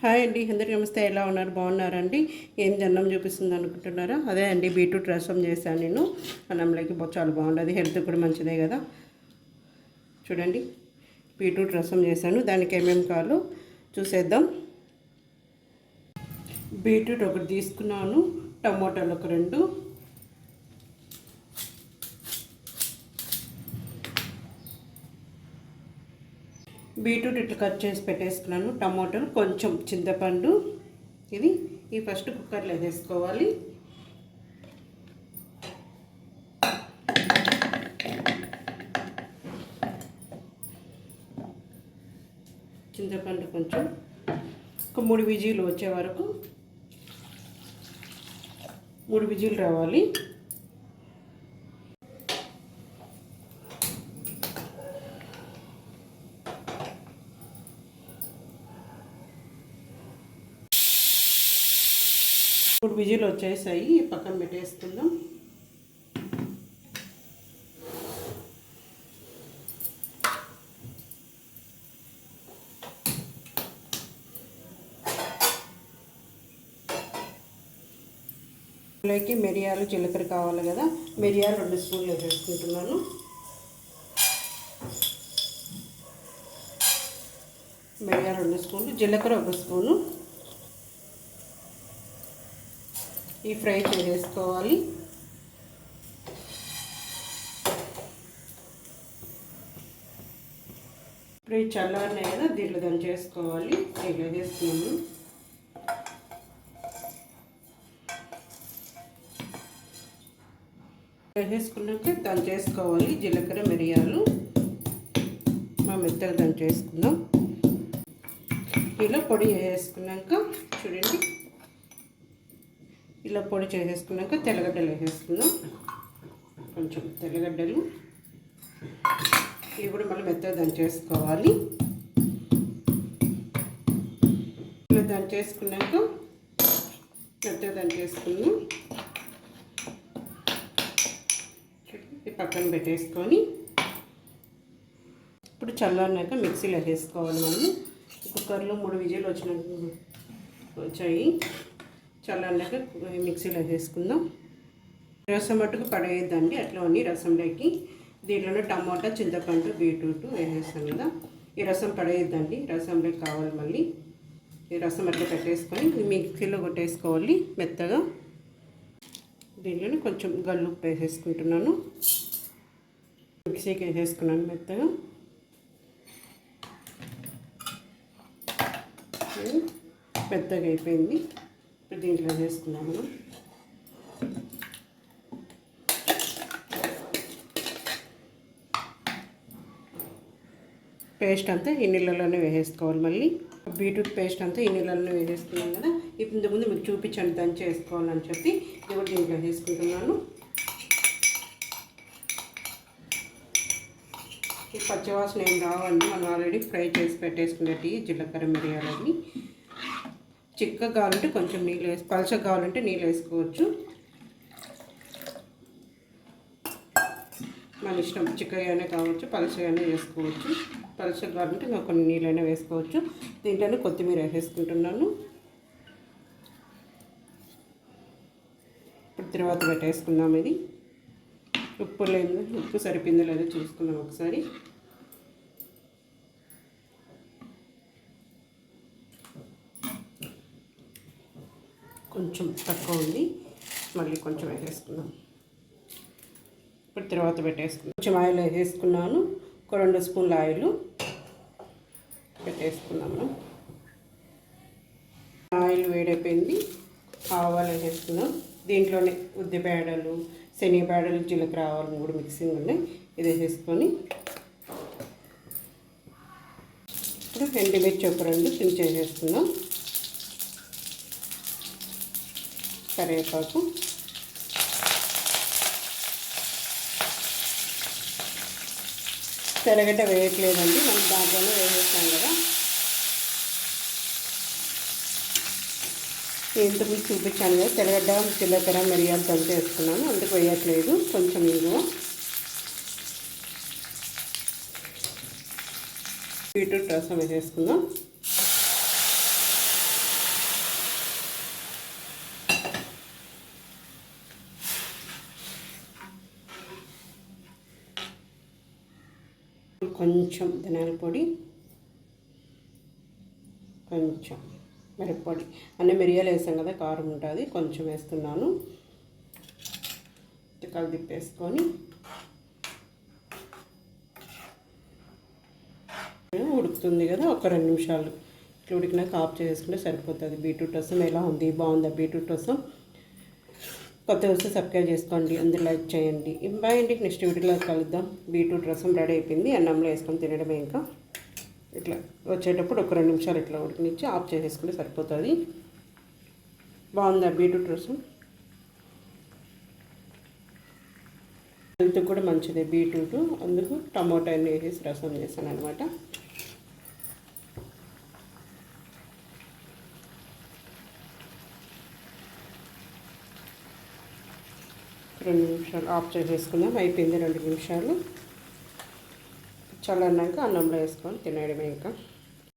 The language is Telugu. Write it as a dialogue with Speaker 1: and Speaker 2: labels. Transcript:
Speaker 1: హాయ్ అండి, అందరికీ నమస్తే. ఎలా ఉన్నారు? బాగున్నారండి? ఏం జన్నం చూపిస్తుంది అనుకుంటున్నారా? అదే అండి, బీట్రూట్ రసం చేశాను నేను. అన్నంలోకి చాలా బాగుంటుంది, హెల్త్ కూడా మంచిదే కదా. చూడండి, బీట్రూట్ రసం చేశాను. దానికి ఏమేమి కావాలో చూసేద్దాం. బీట్రూట్ ఒకటి తీసుకున్నాను, టమోటాలు ఒక 2, బీట్రూట్ ఇట్లా కట్ చేసి పెట్టేసుకున్నాను, టమాటాలు, కొంచెం చింతపండు. ఈ ఫస్ట్ కుక్కర్లో వేసుకోవాలి. చింతపండు కొంచెం ఒక 3 విజిల్ వచ్చే వరకు, 3 విజిల్ రావాలి. ఇప్పుడు విజిల్ వచ్చేసాయి, పక్కన పెట్టేసుకుందాం. ఇందులోకి మిరియాలు, జీలకర్ర కావాలి కదా. మిరియాలు 2 స్పూన్లు వేసేసుకుంటున్నాను. మిరియాలు 2 స్పూన్లు, జీలకర్ర 1 స్పూను. ఈ ఫ్రై చేసేసుకోవాలి. ఇప్పుడు చల్లారినాయి కదా, దీంట్లో దంచేసుకోవాలి. దీంట్లో వేసుకున్నాము. వేసేసుకున్నాక దంచేసుకోవాలి. జీలకర్ర, మిరియాలు మెత్తగా దంచేసుకుందాం. ఇలా పొడి వేసుకున్నాక చూడండి, ఇలా పొడి చేసేసుకున్నాక తెల్లగడ్డలు వేసేసుకుందాం. కొంచెం తెల్లగడ్డలు ఇవి కూడా మళ్ళీ మెత్తగా దంచేసుకోవాలి. ఇలా దంచేసుకున్నాక మెత్తగా దంచేసుకున్నాం. ఈ పక్కన పెట్టేసుకొని ఇప్పుడు చల్లారినాక మిక్సీలో వేసుకోవాలి. మనము కుక్కర్లో 3 విజిల్ వచ్చాయి. చల్లారినాక మిక్సీలో వేసుకుందాం. రసం మట్టుకు పడేయద్దండి, అట్లా అన్ని రసంలోకి. దీంట్లోనే టమాటా, చింతపండు, బీట్రూట్ వేసేస్తాం కదా. ఈ రసం పడేయద్దండి, రసంలోకి కావాలి. మళ్ళీ ఈ రసం అట్లా పెట్టేసుకొని మిక్సీలో కొట్టేసుకోవాలి మెత్తగా. దీంట్లోనే కొంచెం గల్లుప్పు వేసేసుకుంటున్నాను. మిక్సీకి వేసేసుకున్నాను మెత్తగా. మెత్తగా అయిపోయింది. ఇప్పుడు దీంట్లో వేసుకున్నాము. పేస్ట్ అంతా ఈ నీళ్ళలోనే వేసేసుకోవాలి. మళ్ళీ బీట్రూట్ పేస్ట్ అంతా ఈ నీళ్ళలోనే వేసేసుకున్నాం కదా. ఇప్పుడు ముందు మీకు చూపించండి దంచి వేసుకోవాలని చెప్పి ఇది కూడా దీంట్లో వేసుకుంటున్నాను. ఈ పచ్చివాసన ఏం రావండి, మనం ఆల్రెడీ ఫ్రై చేసి పెట్టేసుకునేవి జీలకర్ర, మిరియాలని. చిక్కగా కావాలంటే కొంచెం నీళ్ళు పలచగా కావాలంటే నీళ్ళు వేసుకోవచ్చు, మన ఇష్టం. చిక్కగానే కావచ్చు, పలచగానే వేసుకోవచ్చు. పలచగా కావాలంటే ఇంకా కొన్ని నీళ్ళైనా వేసుకోవచ్చు. దీంట్లోనే కొత్తిమీర వేసేసుకుంటున్నాను. ఇప్పుడు తర్వాత పెట్టేసుకుందాం. ఇది ఉప్పు సరిపోయిందో లేదో చూసుకుందాం ఒకసారి. కొంచెం తక్కువ ఉంది, మళ్ళీ కొంచెం వేసేసుకుందాం. ఇప్పుడు తర్వాత పెట్టేసుకుందాం. కొంచెం ఆయిల్ వేసేసుకున్నాను, ఒక 2 స్పూన్ల ఆయిల్ పెట్టేసుకున్నాము. ఆయిల్ వేడైపోయింది, ఆవాలు వేసేసుకుందాం. దీంట్లోనే ఉద్దిపేడలు, శనగపేడలు, జీలకర్ర, ఆవాలు 3 మిక్సింగ్ ఉన్నాయి. ఇది వేసేసుకొని ఇప్పుడు ఎండుమిర్చి ఒక 2 తుంచేసేసుకుందాం. కరివేపాకు, తెల్లగడ్డ వేయట్లేదండి, మనం దాంట్లోనే వేసేస్తాం కదా. ఇంతకుముందు చూపించాను కదా, తెల్లగడ్డ, జీలకర్ర, మిరియాలు దంచి వేసుకున్నాను, అందుకు వేయట్లేదు. కొంచెం ఇంగువ, బీట్రూట్ రసం వేసేసుకుందాం. కొంచెం ధనియాల పొడి, కొంచెం మిరప్పొడి, అన్నీ మిరియాలు వేసాం కదా, కారం ఉంటుంది, కొంచెం వేస్తున్నాను. కలిదిప్పేసుకొని ఉడుకుతుంది కదా, ఒక 2 నిమిషాలు ఇట్లా ఉడికినాక ఆఫ్ చేసుకుంటే సరిపోతుంది. బీట్రూట్ రసం ఎలా ఉంది, బాగుందా బీట్రూట్ రసం? కొత్త వస్తే సబ్స్క్రైబ్ చేసుకోండి, అందరూ లైక్ చేయండి. బాయ్ అండి, నెక్స్ట్ వీడియోలో కలుద్దాం. బీట్రూట్ రసం రెడీ అయిపోయింది, అన్నంలో వేసుకొని తినడమే. ఇంకా ఇట్లా వచ్చేటప్పుడు ఒక 2 నిమిషాలు ఇట్లా ఉడికినిచ్చి ఆఫ్ చేసేసుకుంటే సరిపోతుంది. బాగుందా బీట్రూట్ రసం? హెల్త్ కూడా మంచిదే బీట్రూట్, అందుకు టమాటా అన్ని వేసేసి రసం చేశాను అనమాట. రెండు నిమిషాలు ఆఫ్ చేసేసుకుందాం. అయిపోయింది 2 నిమిషాలు. చల్లన్నాక అన్నంలో వేసుకొని తినేయడమే ఇంకా.